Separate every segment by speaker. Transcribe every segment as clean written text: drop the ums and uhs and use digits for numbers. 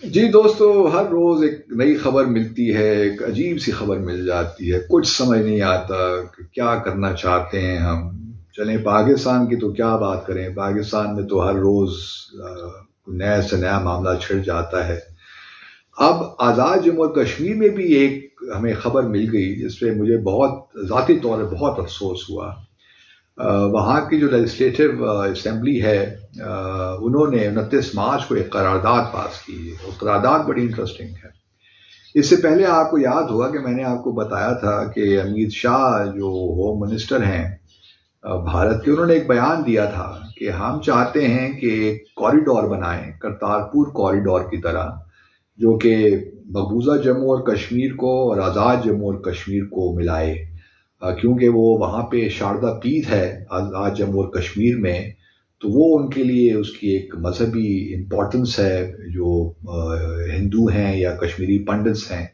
Speaker 1: جی دوستو، ہر روز ایک نئی خبر ملتی ہے، ایک عجیب سی خبر مل جاتی ہے، کچھ سمجھ نہیں آتا کہ کیا کرنا چاہتے ہیں ہم۔ چلیں پاکستان کی تو کیا بات کریں، پاکستان میں تو ہر روز نیا سے نیا معاملہ چھڑ جاتا ہے۔ اب آزاد جموں اور کشمیر میں بھی ایک ہمیں خبر مل گئی جس پہ مجھے بہت ذاتی طور پر بہت افسوس ہوا۔ وہاں کی جو لیجسلیٹو اسمبلی ہے، انہوں نے 29 مارچ کو ایک قرارداد پاس کی ہے، اور قرارداد بڑی انٹرسٹنگ ہے۔ اس سے پہلے آپ کو یاد ہوگا کہ میں نے آپ کو بتایا تھا کہ امیت شاہ جو ہوم منسٹر ہیں بھارت کے، انہوں نے ایک بیان دیا تھا کہ ہم چاہتے ہیں کہ ایک کوریڈور بنائیں، کرتارپور کوریڈور کی طرح، جو کہ مقبوضہ جموں اور کشمیر کو اور آزاد جموں اور کشمیر کو ملائے، کیونکہ وہ وہاں پہ شاردا پیٹھ ہے آج جموں اور کشمیر میں، تو وہ ان کے لیے اس کی ایک مذہبی امپورٹنس ہے۔ جو ہندو ہیں یا کشمیری پنڈتس ہیں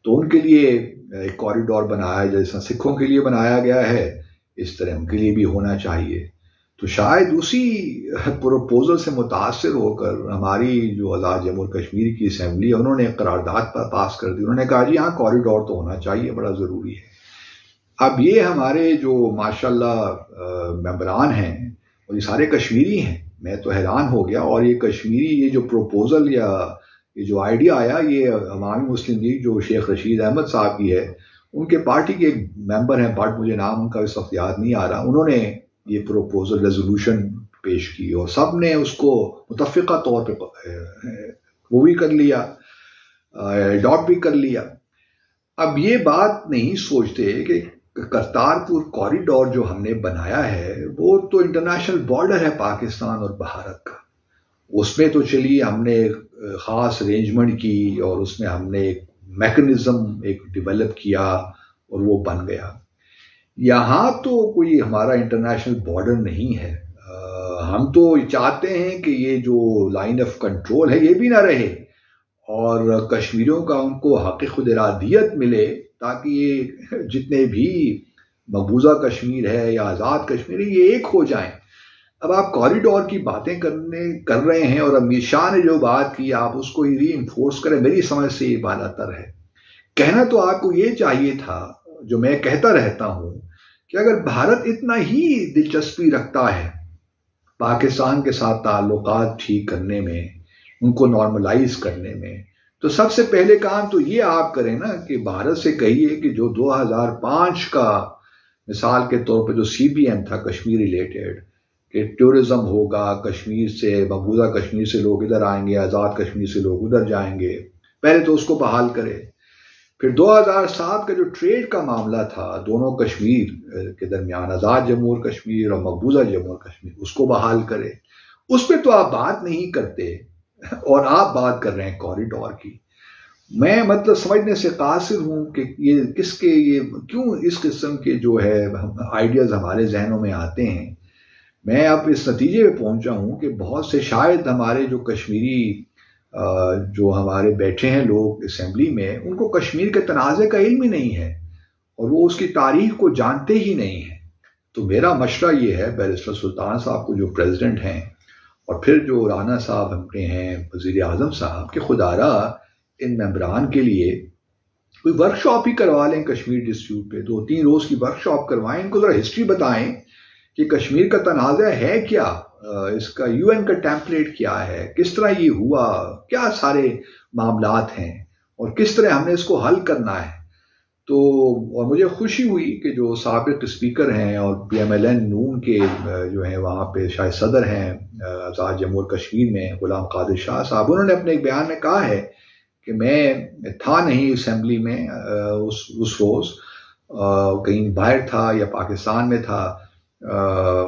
Speaker 1: تو ان کے لیے ایک کوریڈور بنایا، جیسا سکھوں کے لیے بنایا گیا ہے اس طرح ان کے لیے بھی ہونا چاہیے۔ تو شاید اسی پروپوزل سے متاثر ہو کر ہماری جو آزاد جموں اور کشمیر کی اسمبلی ہے، انہوں نے ایک قرارداد پاس کر دی۔ انہوں نے کہا جی ہاں، کوریڈور تو ہونا چاہیے، بڑا ضروری ہے۔ اب یہ ہمارے جو ماشاءاللہ ممبران ہیں اور یہ سارے کشمیری ہیں، میں تو حیران ہو گیا۔ اور یہ کشمیری یہ جو پروپوزل یا یہ جو آئیڈیا آیا، یہ عوامی مسلم لیگ جو شیخ رشید احمد صاحب کی ہے، ان کے پارٹی کے ایک ممبر ہیں، بٹ مجھے نام ان کا اس وقت یاد نہیں آ رہا، انہوں نے یہ پروپوزل ریزولوشن پیش کی اور سب نے اس کو متفقہ طور پہ وہ بھی کر لیا، اڈاپٹ بھی کر لیا۔ اب یہ بات نہیں سوچتے کہ کرتارپور کوریڈور جو ہم نے بنایا ہے وہ تو انٹرنیشنل بارڈر ہے پاکستان اور بھارت کا۔ اس میں تو چلیے ہم نے ایک خاص ارینجمنٹ کی اور اس میں ہم نے ایک میکنزم ایک ڈیولپ کیا اور وہ بن گیا۔ یہاں تو کوئی ہمارا انٹرنیشنل بارڈر نہیں ہے۔ ہم تو چاہتے ہیں کہ یہ جو لائن آف کنٹرول ہے یہ بھی نہ رہے، اور کشمیریوں کا ان کو حق خود ارادیت ملے، تاکہ یہ جتنے بھی مقبوضہ کشمیر ہے یا آزاد کشمیر ہے یہ ایک ہو جائیں۔ اب آپ کوریڈور کی باتیں کر رہے ہیں، اور امت شاہ نے جو بات کی آپ اس کو ہی ری انفورس کریں، میری سمجھ سے یہ بالا تر ہے۔ کہنا تو آپ کو یہ چاہیے تھا، جو میں کہتا رہتا ہوں، کہ اگر بھارت اتنا ہی دلچسپی رکھتا ہے پاکستان کے ساتھ تعلقات ٹھیک کرنے میں، ان کو نارملائز کرنے میں، تو سب سے پہلے کام تو یہ آپ کریں نا کہ بھارت سے کہیے کہ جو 2005 کا مثال کے طور پر جو CBM تھا کشمیر ریلیٹڈ، کہ ٹورزم ہوگا، کشمیر سے مقبوضہ کشمیر سے لوگ ادھر آئیں گے، آزاد کشمیر سے لوگ ادھر جائیں گے، پہلے تو اس کو بحال کرے۔ پھر 2007 کا جو ٹریڈ کا معاملہ تھا دونوں کشمیر کے درمیان، آزاد جموں اور کشمیر اور مقبوضہ جموں اور کشمیر، اس کو بحال کرے۔ اس پہ تو آپ بات نہیں کرتے، اور آپ بات کر رہے ہیں کوریڈور کی۔ میں مطلب سمجھنے سے قاصر ہوں کہ یہ کیوں اس قسم کے جو ہے آئیڈیاز ہمارے ذہنوں میں آتے ہیں۔ میں اب اس نتیجے پہ پہنچا ہوں کہ بہت سے شاید ہمارے جو کشمیری جو ہمارے بیٹھے ہیں لوگ اسمبلی میں، ان کو کشمیر کے تنازع کا علم ہی نہیں ہے، اور وہ اس کی تاریخ کو جانتے ہی نہیں ہیں۔ تو میرا مشورہ یہ ہے بیرسٹر سلطان صاحب کو، جو پریزیڈنٹ ہیں، اور پھر جو رانا صاحب ہمارے ہیں وزیر اعظم صاحب، کہ خدا را ان ممبران کے لیے کوئی ورک شاپ ہی کروا لیں کشمیر ڈسپیوٹ پہ، 2-3 روز کی ورک شاپ کروائیں، ان کو ذرا ہسٹری بتائیں کہ کشمیر کا تنازع ہے کیا، اس کا UN کا ٹیمپلیٹ کیا ہے، کس طرح یہ ہوا، کیا سارے معاملات ہیں، اور کس طرح ہم نے اس کو حل کرنا ہے۔ تو اور مجھے خوشی ہوئی کہ جو سابق اسپیکر ہیں اور PMLN نون کے جو ہیں وہاں پہ شاید صدر ہیں آزاد جموں اور کشمیر میں، غلام قادر شاہ صاحب، انہوں نے اپنے ایک بیان میں کہا ہے کہ میں تھا نہیں اسمبلی میں اس روز، کہیں باہر تھا یا پاکستان میں تھا،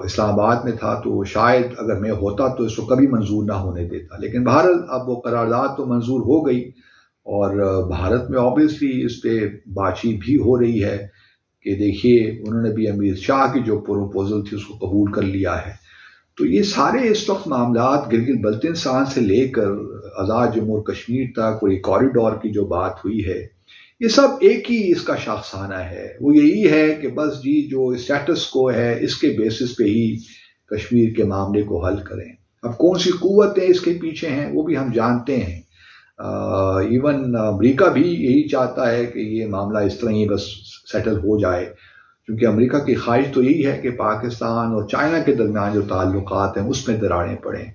Speaker 1: اسلام آباد میں تھا، تو شاید اگر میں ہوتا تو اس کو کبھی منظور نہ ہونے دیتا۔ لیکن بہرحال اب وہ قرارداد تو منظور ہو گئی، اور بھارت میں آبویسلی اس پہ بات چیت بھی ہو رہی ہے کہ دیکھیے انہوں نے بھی امت شاہ کی جو پروپوزل تھی اس کو قبول کر لیا ہے۔ تو یہ سارے اس وقت معاملات گلگت بلتستان سے لے کر آزاد جموں اور کشمیر تک، اور یہ کوریڈور کی جو بات ہوئی ہے، یہ سب ایک ہی اس کا شاخسانہ ہے۔ وہ یہی ہے کہ بس جی جو اسٹیٹس کو ہے اس کے بیسس پہ ہی کشمیر کے معاملے کو حل کریں۔ اب کون سی قوتیں اس کے پیچھے ہیں وہ بھی ہم جانتے ہیں. ایون امریکہ بھی یہی چاہتا ہے کہ یہ معاملہ اس طرح ہی بس سیٹل ہو جائے، کیونکہ امریکہ کی خواہش تو یہی ہے کہ پاکستان اور چائنا کے درمیان جو تعلقات ہیں اس میں دراڑیں پڑیں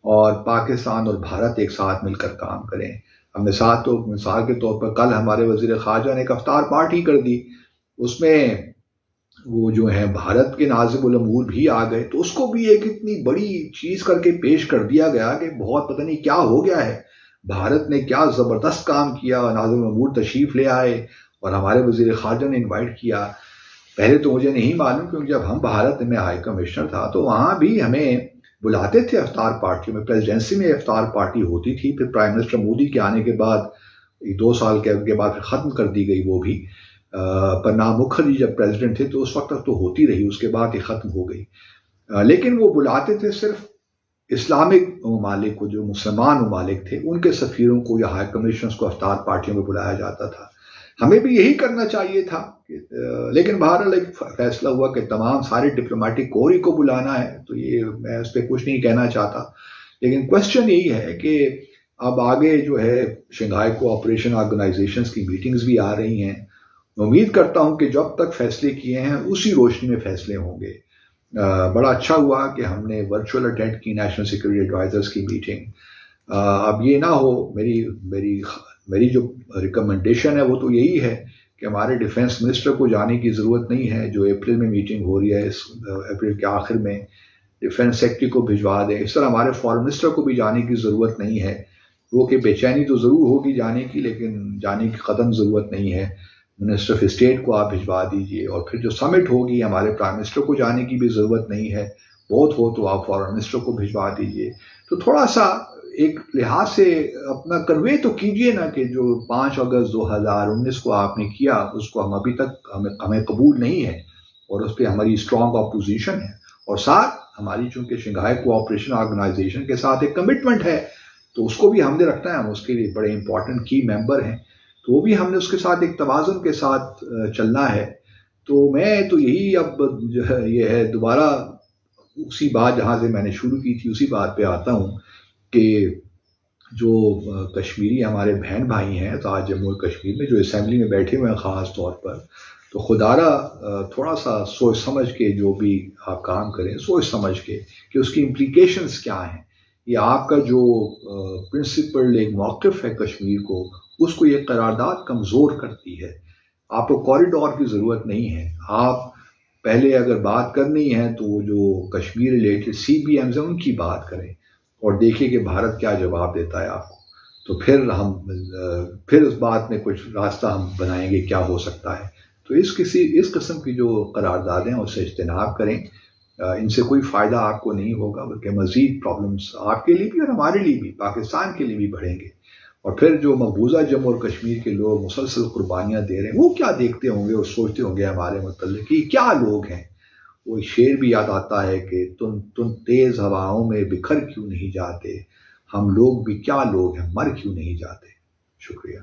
Speaker 1: اور پاکستان اور بھارت ایک ساتھ مل کر کام کریں. اب مثال کے طور پر کل ہمارے وزیر خارجہ نے ایک افطار پارٹی کر دی، اس میں وہ جو ہیں بھارت کے ناظم الامور بھی آ گئے، تو اس کو بھی ایک اتنی بڑی چیز کر کے پیش کر دیا گیا کہ بہت پتہ نہیں کیا ہو گیا ہے، بھارت نے کیا زبردست کام کیا، ناظم الامور تشریف لے آئے اور ہمارے وزیر خارجہ نے انوائٹ کیا. پہلے تو مجھے نہیں معلوم، کیونکہ جب ہم بھارت میں ہائی کمشنر تھا تو وہاں بھی ہمیں بلاتے تھے افطار پارٹیوں میں، پریزیڈنسی میں افطار پارٹی ہوتی تھی. پھر پرائم منسٹر مودی کے آنے کے بعد 2 سال کے بعد پھر ختم کر دی گئی وہ بھی. پرناب مکھرجی جب پریزیڈنٹ تھے تو اس وقت تک تو ہوتی رہی، اس کے بعد یہ ختم ہو گئی. لیکن وہ بلاتے تھے صرف اسلامک ممالک کو، جو مسلمان ممالک تھے ان کے سفیروں کو یا ہائی کمشنرز کو افطار پارٹیوں میں بلایا جاتا تھا. ہمیں بھی یہی کرنا چاہیے تھا، لیکن بہرحال ایک فیصلہ ہوا کہ تمام سارے ڈپلومیٹک کور ہی کو بلانا ہے، تو یہ میں اس پہ کچھ نہیں کہنا چاہتا. لیکن کوشچن یہی ہے کہ اب آگے جو ہے شنگھائی کوآپریشن آرگنائزیشنز کی میٹنگز بھی آ رہی ہیں. میں امید کرتا ہوں کہ جب تک فیصلے کیے ہیں اسی روشنی میں فیصلے ہوں گے. بڑا اچھا ہوا کہ ہم نے ورچوئل اٹینڈ کی نیشنل سیکورٹی ایڈوائزرز کی میٹنگ. اب یہ نہ ہو، میری جو ریکمنڈیشن ہے وہ تو یہی ہے کہ ہمارے ڈیفنس منسٹر کو جانے کی ضرورت نہیں ہے، جو اپریل میں میٹنگ ہو رہی ہے، اس اپریل کے آخر میں ڈیفنس سیکرٹری کو بھجوا دیں. اس طرح ہمارے فارن منسٹر کو بھی جانے کی ضرورت نہیں ہے. وہ کہ بے چینی تو ضرور ہوگی جانے کی، لیکن جانے کی قدم ضرورت نہیں ہے. منسٹر آف اسٹیٹ کو آپ بھجوا دیجئے، اور پھر جو سمٹ ہوگی ہمارے پرائم منسٹر کو جانے کی بھی ضرورت نہیں ہے. بہت ہو تو آپ فارن منسٹر کو بھجوا دیجئے. تو تھوڑا سا ایک لحاظ سے اپنا کنوے تو کیجئے نا کہ جو 5 اگست 2019 کو آپ نے کیا اس کو ہم ابھی تک ہمیں قبول نہیں ہے، اور اس پہ ہماری اسٹرانگ اپوزیشن ہے. اور ساتھ ہماری چونکہ شنگھائی کوآپریشن آرگنائزیشن کے ساتھ ایک کمٹمنٹ ہے، تو اس کو بھی ہم نے رکھنا ہے. ہم اس کے لیے بڑے امپورٹنٹ کی ممبر ہیں، تو وہ بھی ہم نے اس کے ساتھ ایک توازن کے ساتھ چلنا ہے. تو میں تو یہی اب جو ہے یہ ہے، دوبارہ اسی بات جہاں سے میں نے شروع کی تھی اسی بات پہ آتا ہوں کہ جو کشمیری ہمارے بہن بھائی ہیں آج جموں کشمیر میں جو اسمبلی میں بیٹھے ہوئے ہیں خاص طور پر، تو خدارہ تھوڑا سا سوچ سمجھ کے جو بھی آپ کام کریں، سوچ سمجھ کے کہ اس کی امپلیکیشنز کیا ہیں. یہ آپ کا جو پرنسپل ایک موقف ہے کشمیر کو، اس کو یہ قرارداد کمزور کرتی ہے. آپ کو کوریڈور کی ضرورت نہیں ہے. آپ پہلے اگر بات کرنی ہے تو جو Kashmir related C B Ms ہیں ان کی بات کریں، اور دیکھیے کہ بھارت کیا جواب دیتا ہے آپ کو. تو پھر اس بات میں کچھ راستہ ہم بنائیں گے کیا ہو سکتا ہے. تو اس قسم کی جو قراردادیں ہیں اس سے اجتناب کریں. ان سے کوئی فائدہ آپ کو نہیں ہوگا، بلکہ مزید پرابلمس آپ کے لیے بھی اور ہمارے لیے بھی، پاکستان کے لیے بھی بڑھیں گے. اور پھر جو مقبوضہ جموں اور کشمیر کے لوگ مسلسل قربانیاں دے رہے ہیں، وہ کیا دیکھتے ہوں گے اور سوچتے ہوں گے ہمارے متعلق کہ کیا لوگ ہیں. وہ شعر بھی یاد آتا ہے کہ تم تیز ہواؤں میں بکھر کیوں نہیں جاتے، ہم لوگ بھی کیا لوگ ہیں، مر کیوں نہیں جاتے. شکریہ.